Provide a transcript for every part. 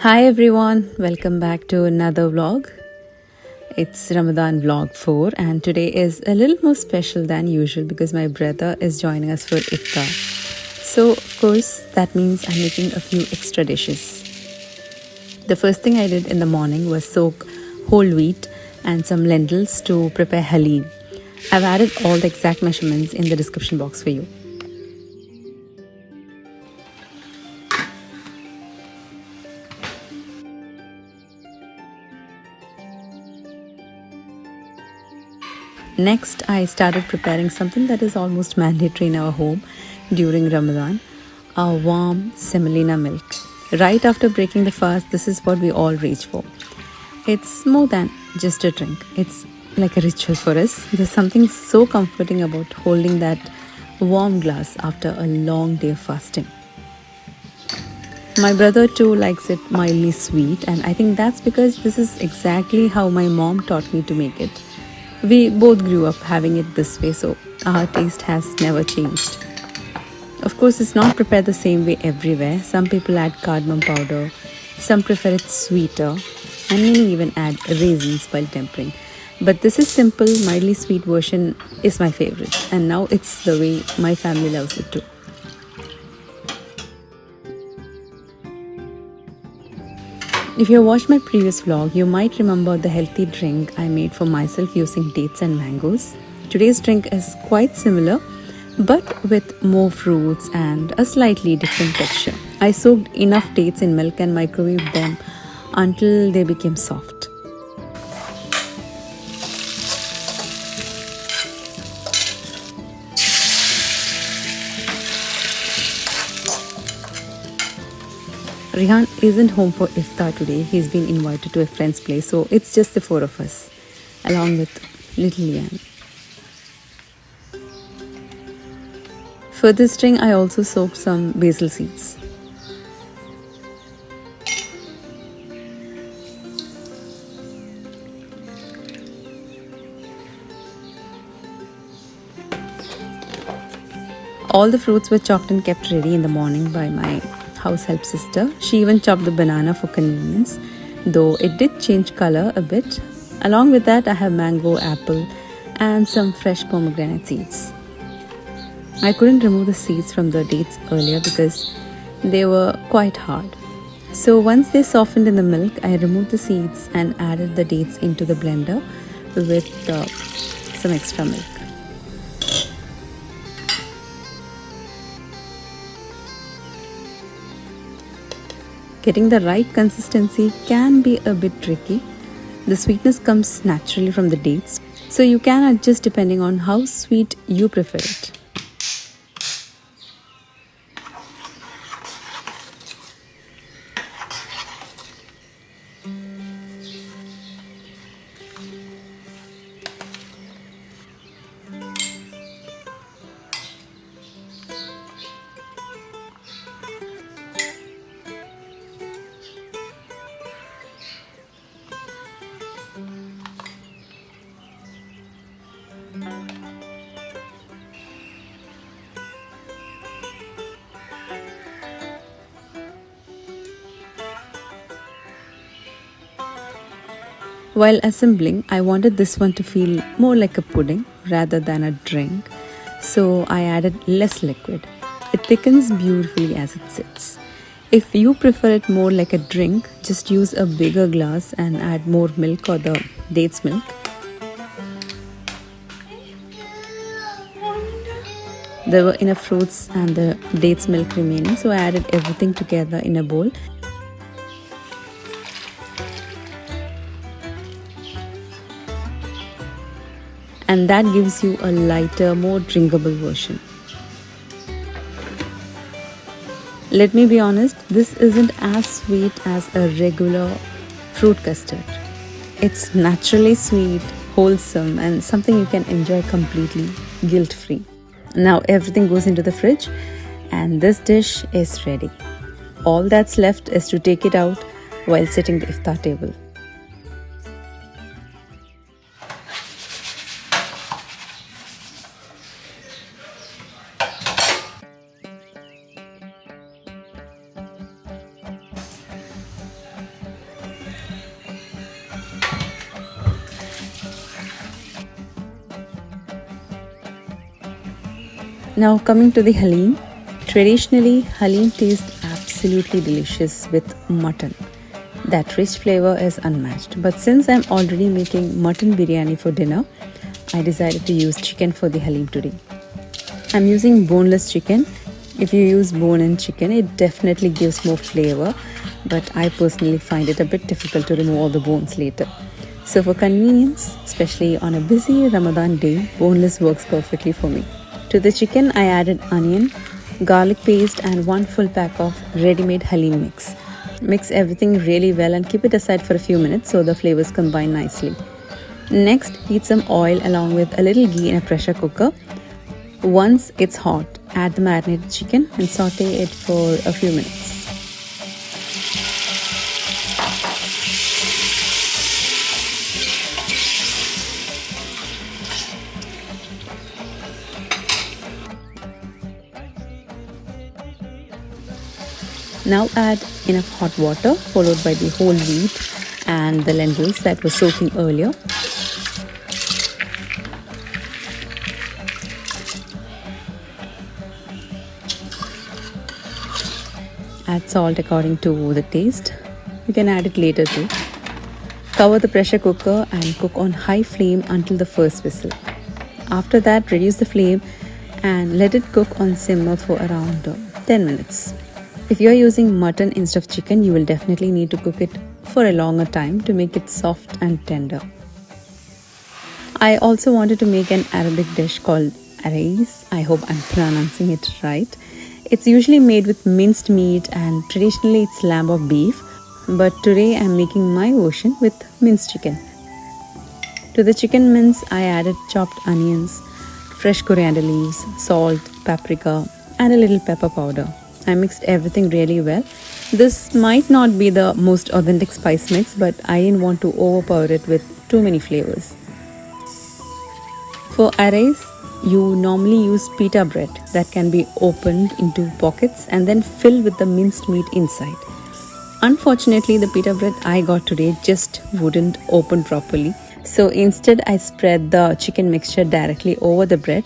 Hi everyone, welcome back to another vlog. It's Ramadan vlog 4 and today is a little more special than usual because my brother is joining us for Iftar. So of course that means I'm making a few extra dishes. The first thing I did in the morning was soak whole wheat and some lentils to prepare Haleem. I've added all the exact measurements in the description box for you. Next, I started preparing something that is almost mandatory in our home during Ramadan, a warm semolina milk. Right after breaking the fast, this is what we all reach for. It's more than just a drink, it's like a ritual for us. There's something so comforting about holding that warm glass after a long day of fasting. My brother too likes it mildly sweet, and I think that's because this is exactly how my mom taught me to make it. We both grew up having it this way, so our taste has never changed. Of course, it's not prepared the same way everywhere. Some people add cardamom powder, some prefer it sweeter, and many even add raisins while tempering. But this is simple, mildly sweet version is my favorite, and now it's the way my family loves it too. If you watched my previous vlog, you might remember the healthy drink I made for myself using dates and mangoes. Today's drink is quite similar, but with more fruits and a slightly different texture. I soaked enough dates in milk and microwaved them until they became soft. Rihan isn't home for Iftar today. He's been invited to a friend's place, so it's just the four of us, along with little Lian. For this drink, I also soaked some basil seeds. All the fruits were chopped and kept ready in the morning by my house help sister. She even chopped the banana for convenience, though it did change color a bit. Along with that, I have mango, apple, and some fresh pomegranate seeds. I couldn't remove the seeds from the dates earlier because they were quite hard. So once they softened in the milk, I removed the seeds and added the dates into the blender with some extra milk. Getting the right consistency can be a bit tricky. The sweetness comes naturally from the dates, so you can adjust depending on how sweet you prefer it. While assembling, I wanted this one to feel more like a pudding rather than a drink, so I added less liquid. It thickens beautifully as it sits. If you prefer it more like a drink, just use a bigger glass and add more milk or the dates milk. There were enough fruits and the dates milk remaining, so I added everything together in a bowl. And that gives you a lighter, more drinkable version. Let me be honest, this isn't as sweet as a regular fruit custard. It's naturally sweet, wholesome, and something you can enjoy completely guilt-free. Now everything goes into the fridge and this dish is ready. All that's left is to take it out while setting the iftar table. Now coming to the Haleem. Traditionally, Haleem tastes absolutely delicious with mutton. That rich flavor is unmatched. But since I'm already making mutton biryani for dinner, I decided to use chicken for the Haleem today. I'm using boneless chicken. If you use bone-in chicken, it definitely gives more flavor, but I personally find it a bit difficult to remove all the bones later. So for convenience, especially on a busy Ramadan day, boneless works perfectly for me. To the chicken, I added onion, garlic paste and one full pack of ready-made Haleem mix. Mix everything really well and keep it aside for a few minutes so the flavors combine nicely. Next, heat some oil along with a little ghee in a pressure cooker. Once it's hot, add the marinated chicken and saute it for a few minutes. Now add enough hot water followed by the whole wheat and the lentils that were soaking earlier. Add salt according to the taste. You can add it later too. Cover the pressure cooker and cook on high flame until the first whistle. After that, reduce the flame and let it cook on simmer for around 10 minutes. If you are using mutton instead of chicken, you will definitely need to cook it for a longer time to make it soft and tender. I also wanted to make an Arabic dish called Arayes. I hope I'm pronouncing it right. It's usually made with minced meat and traditionally it's lamb or beef, but today I'm making my version with minced chicken. To the chicken mince, I added chopped onions, fresh coriander leaves, salt, paprika, and a little pepper powder. I mixed everything really well. This might not be the most authentic spice mix, but I didn't want to overpower it with too many flavors. For Arayes, you normally use pita bread that can be opened into pockets and then filled with the minced meat inside. Unfortunately, the pita bread I got today just wouldn't open properly. So instead, I spread the chicken mixture directly over the bread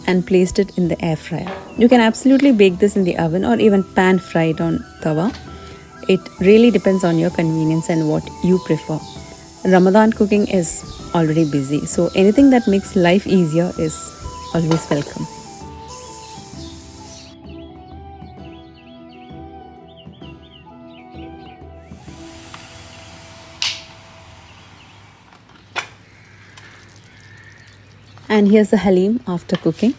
and placed it in the air fryer. You can absolutely bake this in the oven or even pan fry it on tawa. It really depends on your convenience and what you prefer. Ramadan cooking is already busy, so anything that makes life easier is always welcome. And here's the Haleem after cooking.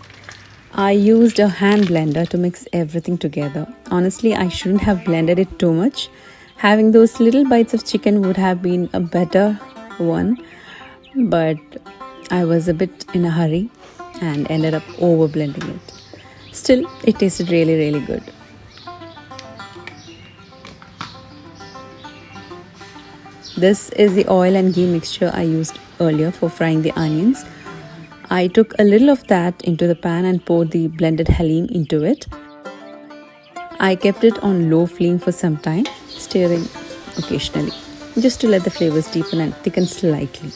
I used a hand blender to mix everything together. Honestly, I shouldn't have blended it too much. Having those little bites of chicken would have been a better one, but I was a bit in a hurry and ended up over blending it. Still, it tasted really good. This is the oil and ghee mixture I used earlier for frying the onions. I took a little of that into the pan and poured the blended Haleem into it. I kept it on low flame for some time, stirring occasionally, just to let the flavors deepen and thicken slightly.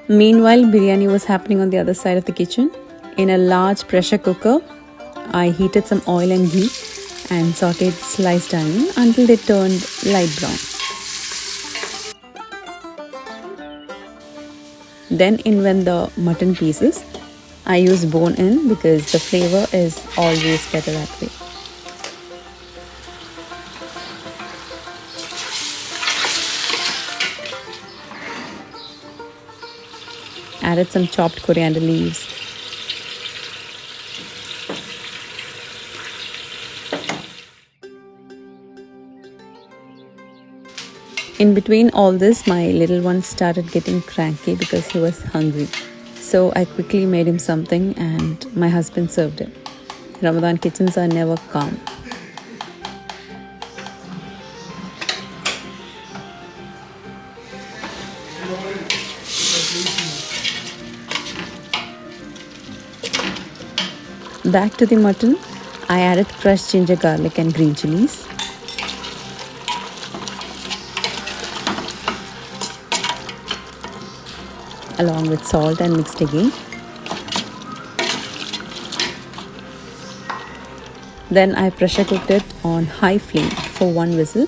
Meanwhile, biryani was happening on the other side of the kitchen. In a large pressure cooker, I heated some oil and ghee and sauteed sliced onion until they turned light brown. Then in went the mutton pieces. I use bone-in because the flavor is always better that way. Added some chopped coriander leaves. In between all this, my little one started getting cranky because he was hungry. So I quickly made him something and my husband served it. Ramadan kitchens are never calm. Back to the mutton, I added crushed ginger, garlic and green chillies. Along with salt and mixed again. Then I pressure cooked it on high flame for one whistle.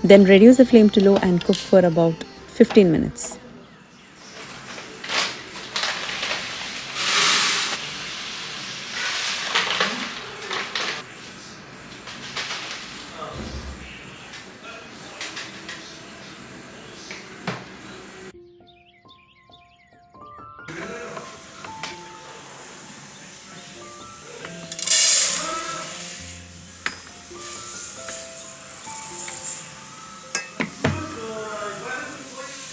Then reduce the flame to low and cook for about 15 minutes.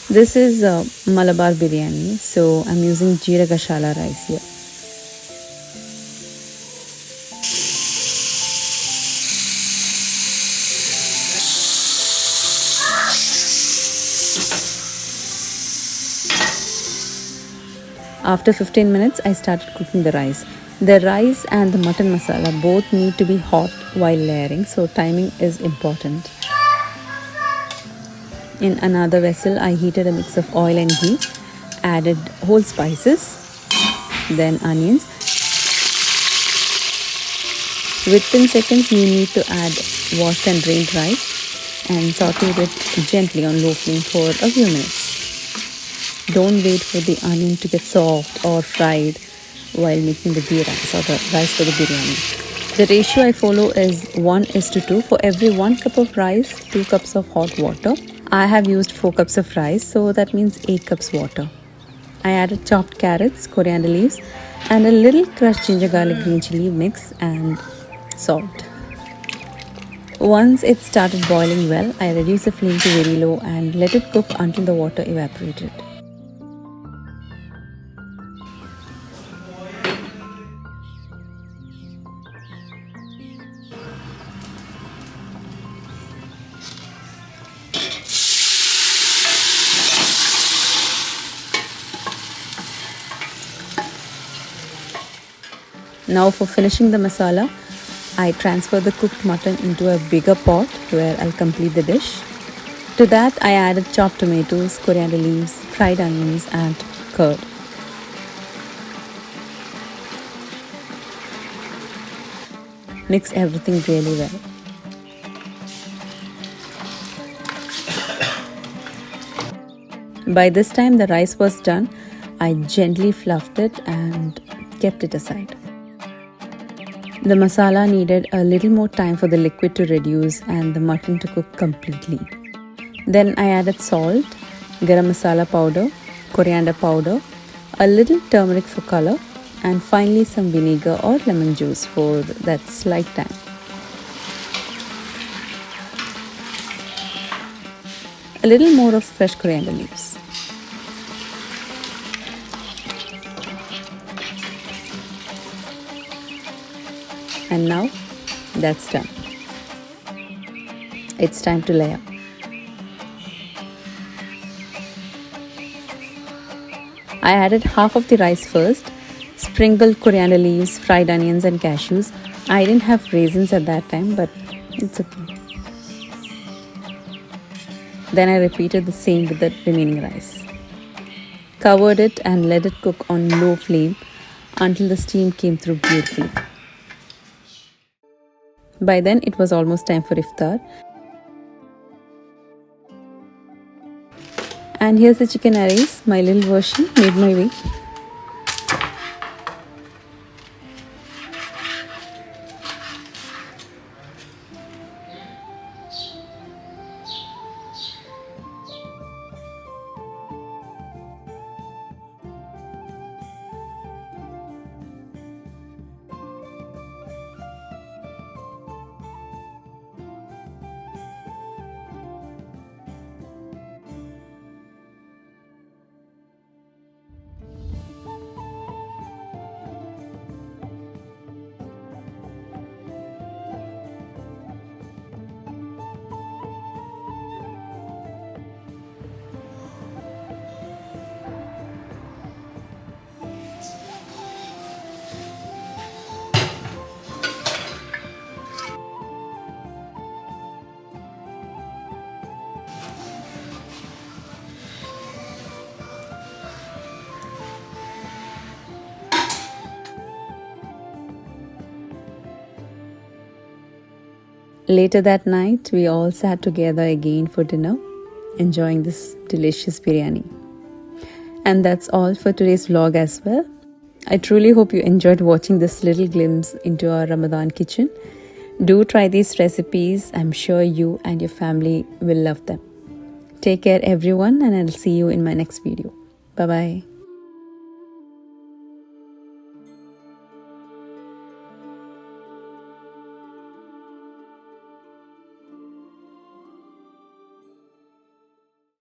This is Malabar Biryani, so I'm using Jeera Gashala rice here. After 15 minutes, I started cooking the rice. The rice and the mutton masala both need to be hot while layering, so timing is important. In another vessel, I heated a mix of oil and ghee, added whole spices, then onions. Within seconds, you need to add washed and drained rice and saute it gently on low flame for a few minutes. Don't wait for the onion to get soft or fried while making the ghee rice or the rice for the biryani. The ratio I follow is 1:2. For every 1 cup of rice, 2 cups of hot water. I have used 4 cups of rice, so that means 8 cups water. I added chopped carrots, coriander leaves, and a little crushed ginger garlic green chilli mix and salt. Once it started boiling well, I reduced the flame to very low and let it cook until the water evaporated. Now for finishing the masala, I transfer the cooked mutton into a bigger pot where I'll complete the dish. To that, I added chopped tomatoes, coriander leaves, fried onions and curd. Mix everything really well. By this time the rice was done. I gently fluffed it and kept it aside. The masala needed a little more time for the liquid to reduce and the mutton to cook completely. Then I added salt, garam masala powder, coriander powder, a little turmeric for color, and finally some vinegar or lemon juice for that slight tang. A little more of fresh coriander leaves. And now that's done. It's time to layer. I added half of the rice first, sprinkled coriander leaves, fried onions and cashews. I didn't have raisins at that time, but it's okay. Then I repeated the same with the remaining rice. Covered it and let it cook on low flame until the steam came through beautifully. By then it was almost time for iftar. And here's the chicken arrays, my little version made my way. Later that night, we all sat together again for dinner, enjoying this delicious biryani. And that's all for today's vlog as well. I truly hope you enjoyed watching this little glimpse into our Ramadan kitchen. Do try these recipes. I'm sure you and your family will love them. Take care everyone, and I'll see you in my next video. Bye bye.